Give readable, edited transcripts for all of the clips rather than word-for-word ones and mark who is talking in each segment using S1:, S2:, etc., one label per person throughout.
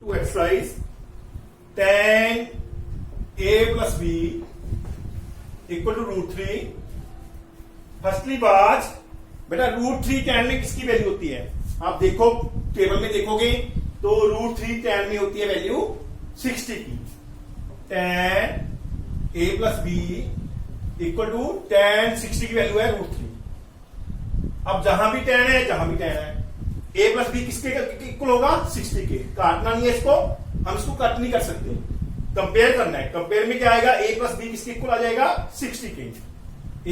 S1: to exercise tan a plus b equal to √3। Firstly बात बेटा √3 tan में किसकी वैल्यू होती है? आप देखो टेबल में देखोगे तो √3 tan में होती है वैल्यू 60 की। tan a plus b equal to tan 60 की वैल्यू है √3। अब जहां भी tan है a प्लस बी किसके इक्वल होगा? 60 के। काटना नहीं है इसको, हम इसको कट नहीं कर सकते, कंपेयर करना है। कंपेयर में क्या आएगा? a प्लस बी किसके इक्वल आ जाएगा? 60 के।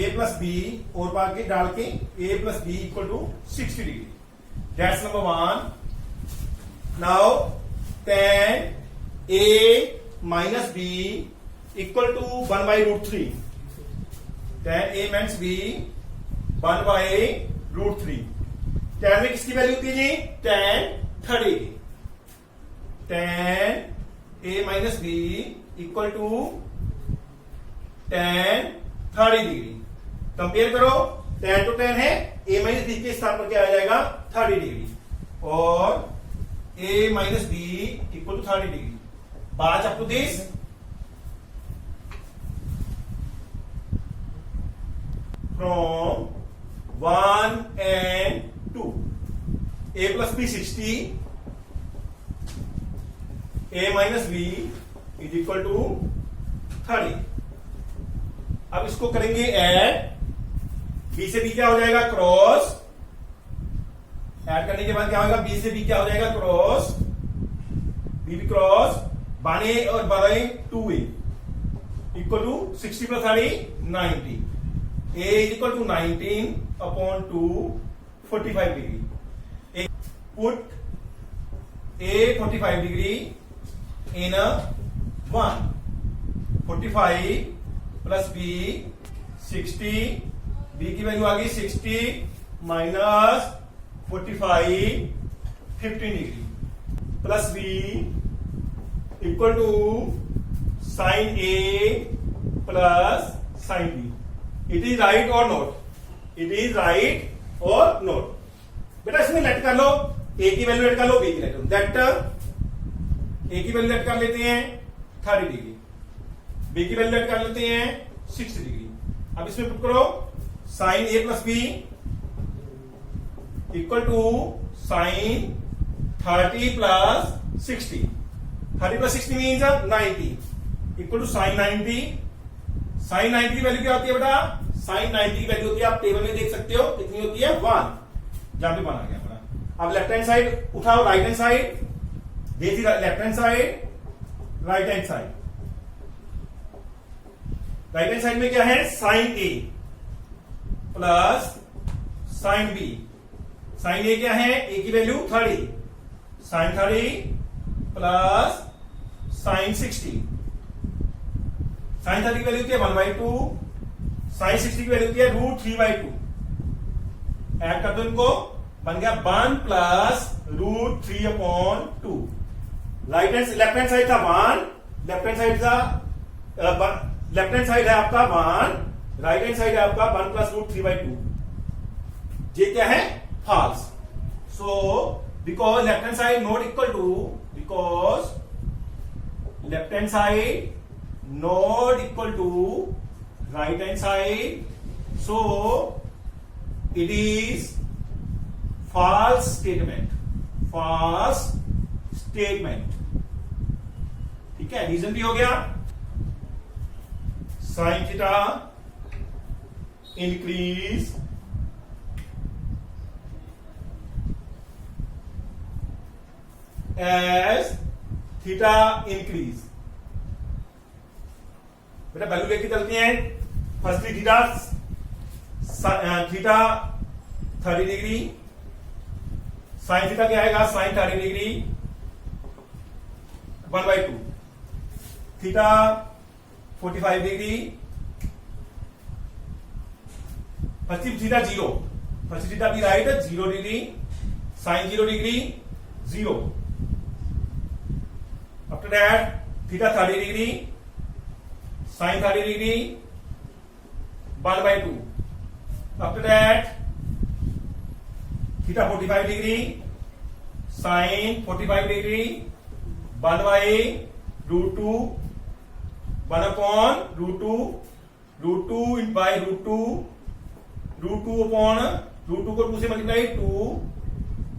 S1: a प्लस बी और बाकी डाल के a plus B equal to 60 degree. That's number 1। Now tan a minus B equal to 1 by √3। tan a minus B 1 by √3। tan में किसकी वैल्यू होती है जी? tan 30 की। tan a minus B equal to tan 30 degree. Compare करो, tan तो tan है, a minus B के स्थान पर क्या आ जाएगा? 30 डिग्री। और a minus B equal to 30 degree. बात up to this. From 1 and 2 a plus b 60, a minus b is equal to 30। अब इसको करेंगे ऐड। b से b क्या हो जाएगा? क्रॉस। ऐड करने के बाद क्या होगा? b से b क्या हो जाएगा? क्रॉस। b भी क्रॉस। 1a और 12a 2a equal to 60 plus 30 90। a is equal to 19 upon 2 45 degree। Put a 45 degree in a 1। 45 plus b 60। b की वैल्यू आ गई 60 minus 45 15 degree plus b equal to sine a plus sine b। It is right और not? It is right और not? बेटा इसमें let कर लो, a की वैल्यू लेट कर लो, b की लेट कर लो। दैट a की वैल्यू लेट कर लेते हैं 30 डिग्री, b की वैल्यू लेट कर लेते हैं 60 डिग्री। अब इसमें पुट करो sign a plus b equal to sine 30 plus 60। 30 plus 60 means 90 equal to sine 90। Sine 90 की वैल्यू क्या होती है बेटा? साइन 90 की वैल्यू होती है, आप टेबल में देख सकते हो कितनी होती है? 1। जहां पे 1 आ गया अपना। अब लेफ्ट हैंड साइड उठाओ, राइट हैंड साइड देखिए, left hand side right hand side. Right hand side में क्या है? Sine A plus sine B. Sine A क्या है? ए की value 30, sine 30 plus sine 60। Sine 30 की वैल्यू होती है 1/2, साइन 60 की वैल्यू होती है √3/2। ऐड कर दो इनको, बन गया 1 plus √3/2। Right hand left hand side था 1, लेफ्ट हैंड साइड था लेफ्ट हैंड साइड है आपका 1, राइट हैंड साइड है आपका 1 प्लस √3/2। ये क्या है? False. So because left hand side not equal to, because left hand side not equal to right hand side, so it is false statement। false statement। ठीक है, reason भी हो गया। Sine theta increase as theta increase. बेटा value लेके चलती हैं। Firstly theta 30 degree, sine theta क्या आएगा? Sine 30 degree 1/2। Theta 45 degree. First theta 0, first theta भी right 0 degree, sine 0 degree 0। After that theta 30 degree, sine 30 degree 1/2। After that theta 45 degree, sine 45 degree 1 by root two, 1 upon root two by root to upon root two को 2 से multiply 2,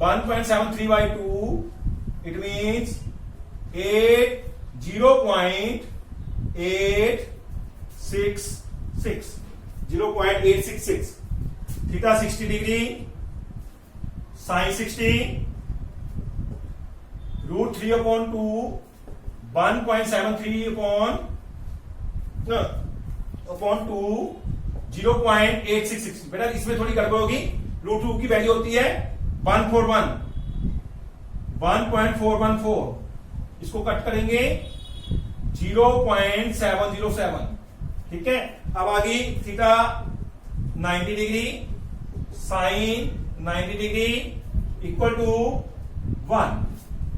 S1: 1.73 by 2, it means 0.866 theta 60 degree, sine 60, root 3 upon 2, 1.73 upon 2, 0.866। बेटा इसमें थोड़ी गड़बड़ होगी, root 2 की value होती है 1.414, इसको कट करेंगे 0.707। ठीक है, अब आ गई theta 90 degree, sine 90 degree equal to 1।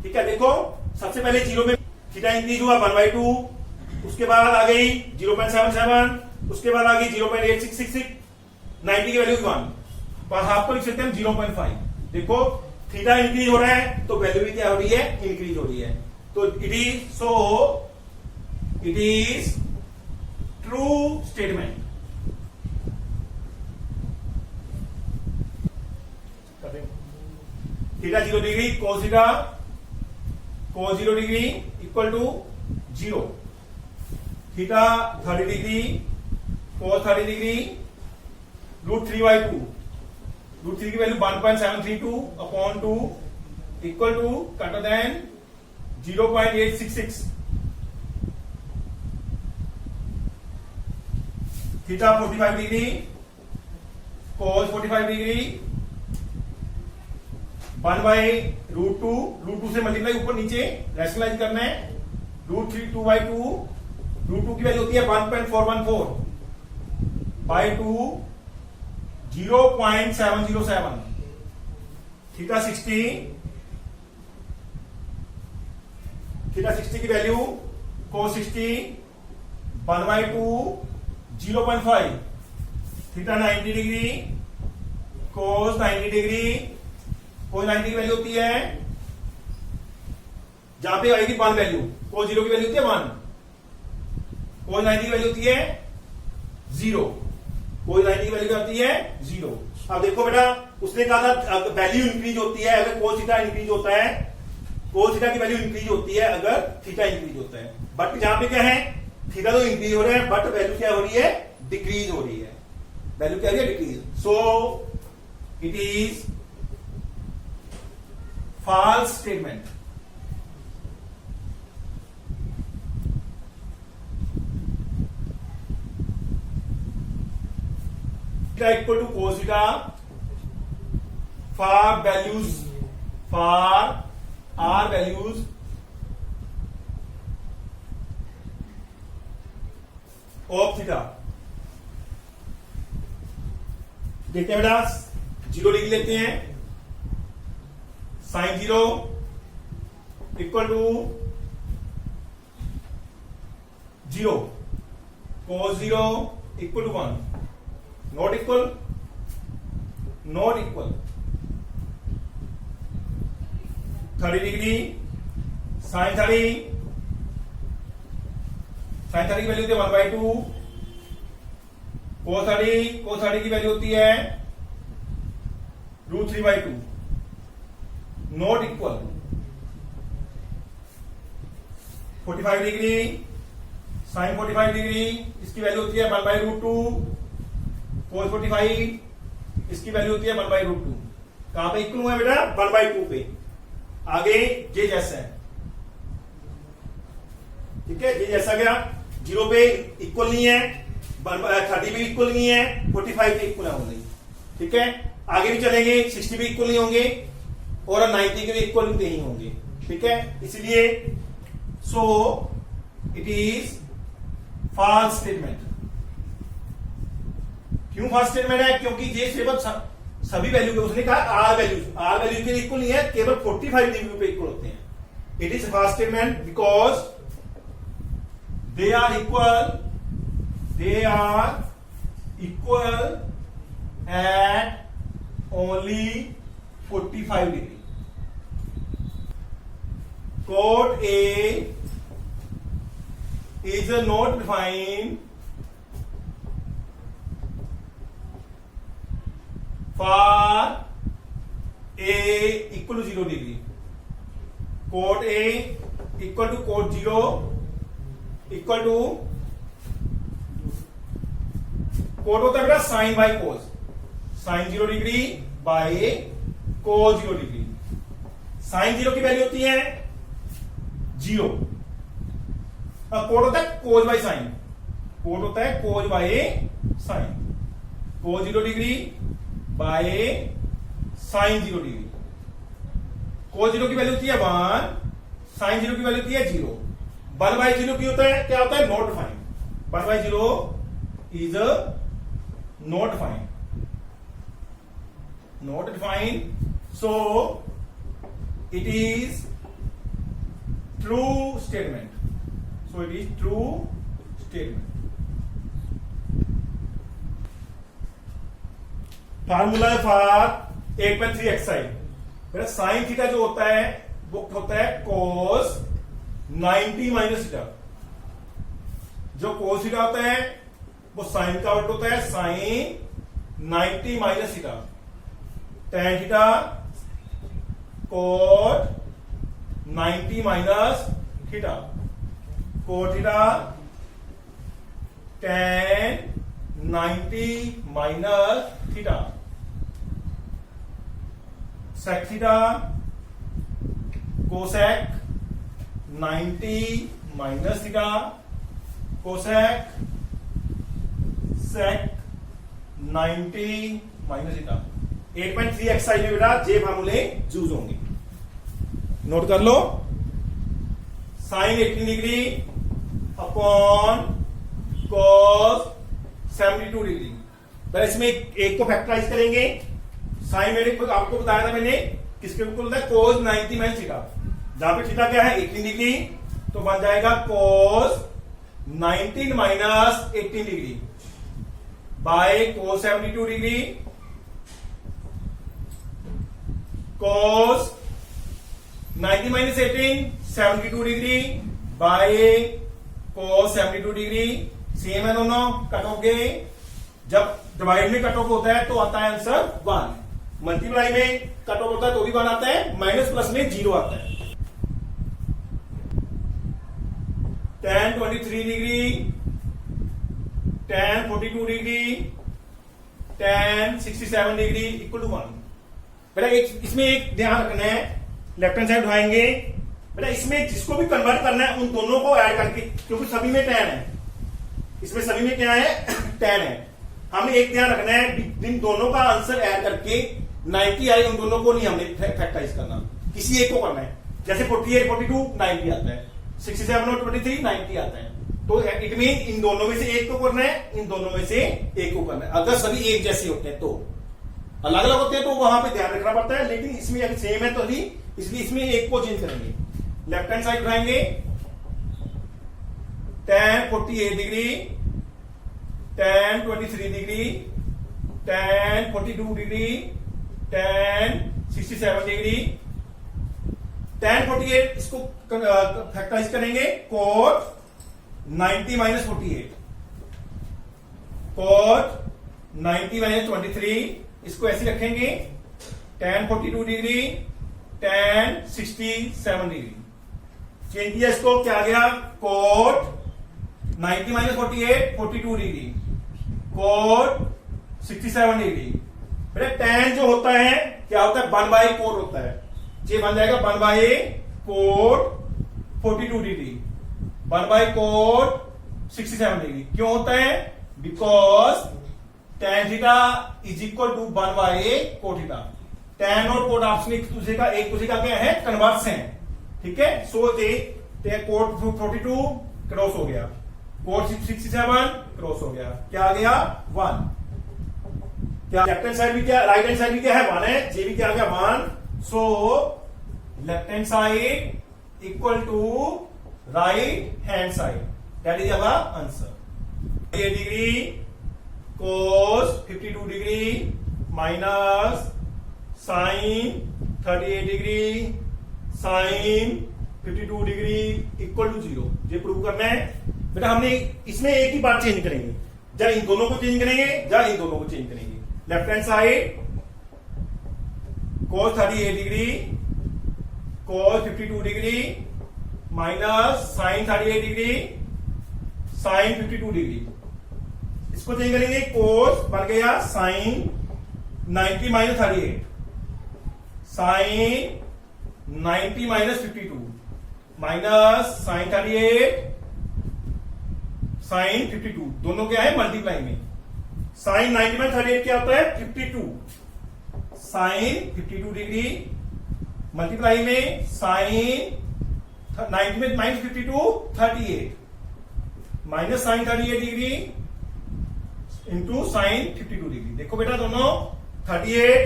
S1: ठीक है, देखो सबसे पहले जीरो में थीटा इंक्रीज हुआ 1/2, उसके बाद आ गई 0.77, उसके बाद आ गई 0.8666, 90 की वैल्यू 1, पर हाफ को लिख सकते हैं 0.5। देखो थीटा इंक्रीज हो रहा है तो वैल्यू भी क्या हो रही है, इंक्रीज हो रही है। तो it is true statement. Theta 0 degree cos 0 degree equal to 0, theta 30 degree cos 30 degree root 3/2, root 3 की value 1.732 upon 2 equal to greater than 0.866। Theta 45 degree cos 45 degree 1 by root two से मल्टीप्लाई ऊपर नीचे rationalise करना है, root 3 2/2, root 2 की value होती है 1.414 by 2, 0.707। Theta 60 की value cos 60 1/2, 0.5। Theta 90 degree cos 90 degree, cos 90 की वैल्यू होती है, जहां पे आएगी 1 वैल्यू, cos 0 की वैल्यू होती है 1, cos 90 की वैल्यू होती है 0, cos 90 की वैल्यू क्या होती है 0। अब देखो बेटा उसने कहा था वैल्यू इंक्रीज होती है अगर cos थीटा इंक्रीज होता है, cos थीटा की वैल्यू इंक्रीज होती है अगर थीटा इंक्रीज होता है, बट जहां पे क्या है थीटा तो इंक्रीज हो रहा है बट वैल्यू क्या हो रही है, डिक्रीज हो रही है, वैल्यू क्या हो रही है, decrease. So it is false statement। theta equal to cos theta for r values of theta। देखते हैं बेटा 0 डिग्री लेते हैं, sine 0 equal to 0, cos 0 equal to 1, not equal 30 degree, sine 30 की वैल्यू होती है 1/2, cos 30 की वैल्यू होती है root 3/2, not equal 45 degree, sine 45 degree, इसकी वैल्यू होती है 1/√2, cos 45 इसकी वैल्यू होती है 1/√2। कहां पे इक्वल हुआ है बेटा, 1/2 पे। आगे जे जैसा है, ठीक है, जे जैसा गया, 0 पे इक्वल नहीं है, 30 भी इक्वल नहीं है, 45 पे इक्वल है ओनली। ठीक है, आगे भी चलेंगे, 60 भी इक्वल नहीं होंगे और 90 के भी इक्वल नहीं होंगे। ठीक है, इसलिए so it is false statement. क्यों फॉल्स स्टेटमेंट है, क्योंकि ये केवल सभी वैल्यू के, उसने कहा आर वैल्यू के इक्वल नहीं है, केवल 45 डिग्री पे इक्वल होते हैं। It is false statement because they are equal at only 45 degree. cot A is not defined for A equal to 0 degree. Cot A equal to cot 0 equal to cot होता है बेटा sine by cos, sine 0 degree by cos 0 degree. Sine 0 की value होती है 0. Coat होता है cos by sign, cot होता है cos by sine, cos 0 degree by sine 0 degree. Cos 0 की वैल्यू होती है 1, साइन 0 की वैल्यू होती है 0. 1 बाई 0 की होता है क्या होता है not defined. 1 by 0 is not defined, not defined. So it is true statement. So it is true statement. Formula है फॉर 8.3 एक्साइड. मेरा साइन थीटा जो होता है वो होता है कोस 90 माइनस थीटा. जो कोस थीटा होता है वो साइन का उल्टा होता है sine 90 minus theta. Tan theta cot 90 minus theta. Cot theta tan 90 minus theta. Sec theta cosec 90 minus theta. Cosec sec 90 minus theta. 8.3 exercise में बेटा जे फार्मूले यूज होंगे. नोट कर लो. Sine 18 degree upon cos 72 degree. पहले इसमें एक को फैक्टराइज करेंगे. साइन मेरे को आपको बताया था मैंने किसके ऊपर होता है कोस 90 माइनस थीटा. जहां पे थीटा क्या है 18 डिग्री तो बन जाएगा कोस 19 minus 18 degree by cos 72 degree. Cos 90 minus 18 72 degree by cos 72 degree. Same है दोनों. कट ऑफ गए. जब डिवाइड में कट ऑफ होता है तो आता है आंसर 1. मल्टीप्लाई में कट ऑफ होता है तो भी 1 आता है. माइनस प्लस में 0 आता है. tan 23 degree, tan 42 degree, tan 67 degree equal to 1. बेटा इसमें एक ध्यान रखना है. लेफ्ट हैंड साइड उठाएंगे बेटा. इसमें जिसको भी कन्वर्ट करना है उन दोनों को ऐड करके, क्योंकि सभी में tan है. इसमें सभी में क्या है tan है. हमें एक ध्यान रखना है इन दोनों का आंसर ऐड करके 90 आए, उन दोनों को नहीं हमने फैक्टराइज करना, किसी एक को करना है. जैसे 48 42 90 आता है, 67 और 23 90 आता है. तो इट मीन इन दोनों में से एक को करना है, इन दोनों में से एक को करना है. अगर सभी एक जैसे होते हैं तो, अलग अलग होते हैं तो वहां पे ध्यान रखना पड़ता है. लेकिन इसमें अगर सेम है तो अभी इसलिए इसमें एक को चेंज करेंगे. लेफ्ट हैंड साइड उठाएंगे. tan 48 degree, tan 23 degree, tan 42 degree, tan 67 degree. tan 48 इसको फैक्टराइज करेंगे. कोट 90 माइनस 48, कोट 90 माइनस 23 इसको ऐसे रखेंगे. tan 42 degree, tan 67 degree. Change किया इसको, क्या आ गया cot 90 minus 48 42 degree, cot 67 degree. बेटा tan जो होता है क्या होता है 1 बाई कोट होता है. ये बन जाएगा 1 by cot 42 degree, 1 by cot 67 degree. क्यों होता है? Because tan theta is equal to 1 by cot theta. tan और कोट आपस में एक दूसरे का क्या है कन्वर्स है. ठीक है. सो कोट 42 क्रॉस हो गया, कोट 67 क्रॉस हो गया. क्या आ गया 1. क्या लेफ्ट हैंड साइड भी क्या राइट हैंड साइड भी क्या है 1 है. जे भी क्या आ गया 1. So left hand side equal to right hand side. That is our answer. 8 degree cos 52 degree minus sine 38 degree sine 52 degree equal to 0। ये प्रूव करना है बेटा। हमने इसमें एक ही बात चेंज करेंगे, या इन दोनों को चेंज करेंगे या इन दोनों को चेंज करेंगे। Left hand side cos 38 degree cos 52 degree minus sin 38 degree sin 52 degree. इसको चेंज करेंगे, cos बन गया sin 90 minus 38 sin 90 minus 52 minus sin 38 sin 52, दोनों क्या है मल्टीप्लाई में। sin 90 माइनस 38 क्या होता है 52, sin 52 डिग्री मल्टीप्लाई में sin 90 में minus 52 38 minus sin 38 degree into sin 52 degree. देखो बेटा दोनों 38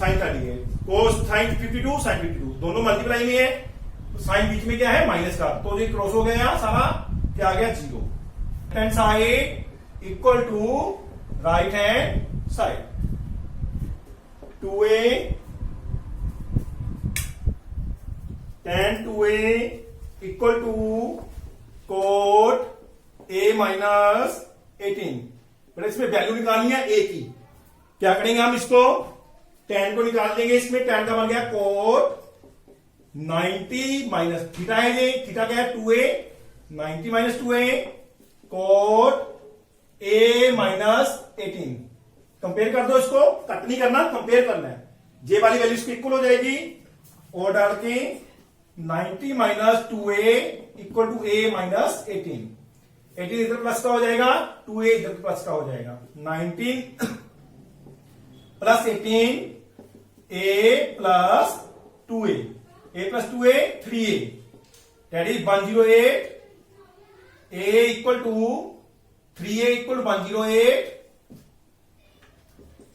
S1: sin 38 cos sin 52 sin 52 दोनों मल्टीप्लाई में है, तो साइन बीच में क्या है माइनस का, तो ये क्रॉस हो गया सारा, क्या आ गया 0। Hand side equal to right hand side 2a tan 2a equal to cot a minus 18। But इसमें वैल्यू निकालनी है a की। क्या करेंगे हम, इसको tan को निकाल देंगे, इसमें tan का बन गया कोट 90 माइनस थीटा है, ये थीटा क्या है 2a 90 minus 2a cot a minus 18। Compare कर दो, इसको कट नहीं करना, कंपेयर करना है। जे वाली वैल्यू इसकी इक्वल हो जाएगी और डाल के 90 minus 2a equal to a minus 18। 18 इधर प्लस का हो जाएगा, 2a इधर प्लस का हो जाएगा। 19 plus 18 a plus 2a, a plus 2a 3a, that is 108। a equal to 3a equal 108,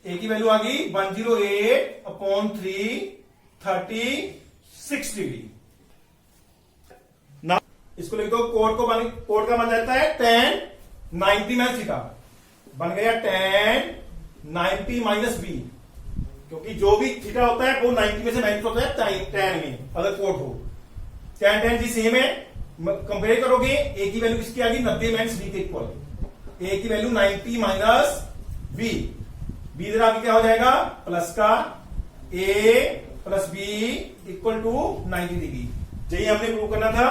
S1: a की वैल्यू आ गई 108 अपॉन 3 36 डिग्री। ना इसको लिख दो, कोट का बन जाता है tan 90 माइनस थीटा, बन गया tan 90 माइनस b, क्योंकि जो भी थीटा होता है वो 90 में से माइनस होता है tan में, अगर कोट हो। tan जी सेम है, कंपेयर करोगे a की वैल्यू किसकी आ गई 90 माइनस b के इक्वल, a की वैल्यू 90 माइनस b, b इधर आगे क्या हो जाएगा प्लस का, a plus b equal to 90 degree. यही हमने प्रूव करना था।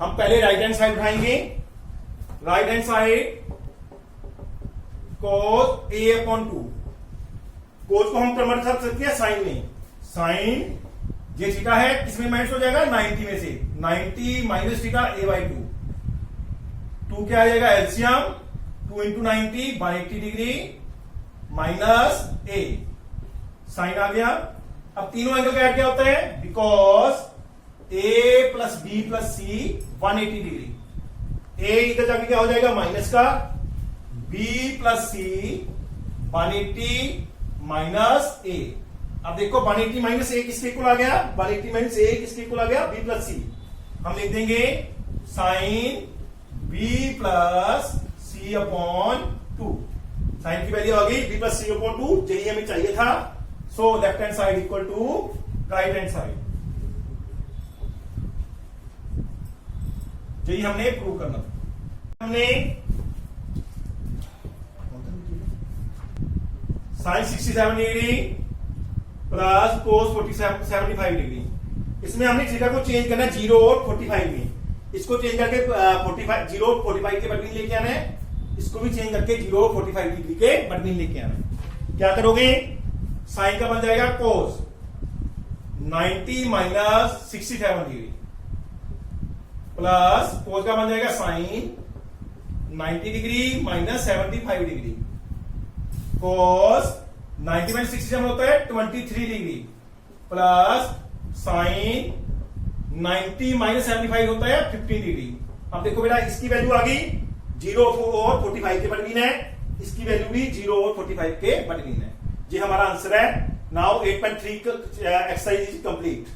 S1: हम पहले राइट हैंड साइड उठाएंगे, right hand side cos a upon 2, cos को हम कन्वर्ट कर सकते हैं साइन में, साइन ये थीटा है किसमें माइनस हो जाएगा 90 में से, 90 माइनस थीटा a बाई 2 क्या आ जाएगा LCM 2 into 90 180 degree minus a, sine आ गया। अब तीनों एंगल का क्या होता है, because a plus b plus c 180 degree, a इधर जाके क्या हो जाएगा माइनस का, b plus c 180 minus a। अब देखो 180 माइनस a किसके इक्वल आ गया, 180 माइनस a किसके इक्वल आ गया b प्लस c। हम लिख देंगे sine b plus c upon 2, sign की वैल्यू आ गई b प्लस c अपॉन 2, यही हमें चाहिए था। So left hand side equal to right hand side, यही हमने प्रूव करना था। हमने sine 67 degree plus cos 75 degree, इसमें हमने थीटा को चेंज करना है 0 और 45 में, इसको चेंज करके 45 0 और 45 के बटवीन लेके आना है, इसको भी चेंज करके 0 और 45 डिग्री के बटवीन लेके आना है। क्या करोगे, साइन का बन जाएगा कोस 90 माइनस 67 डिग्री प्लस कोस का बन जाएगा साइन 90 डिग्री माइनस 75 डिग्री, कोस 90 माइनस 67 होता है 23 डिग्री प्लस साइन 90 माइनस 75 होता है 15 डिग्री। अब देखो बेटा इसकी वैल्यू आ गई 0 और 45 के बटवीन है, इसकी वैल्यू भी 0 और 45 के बटवीन है। ये हमारा आंसर है। Now 8.3 exercise is complete.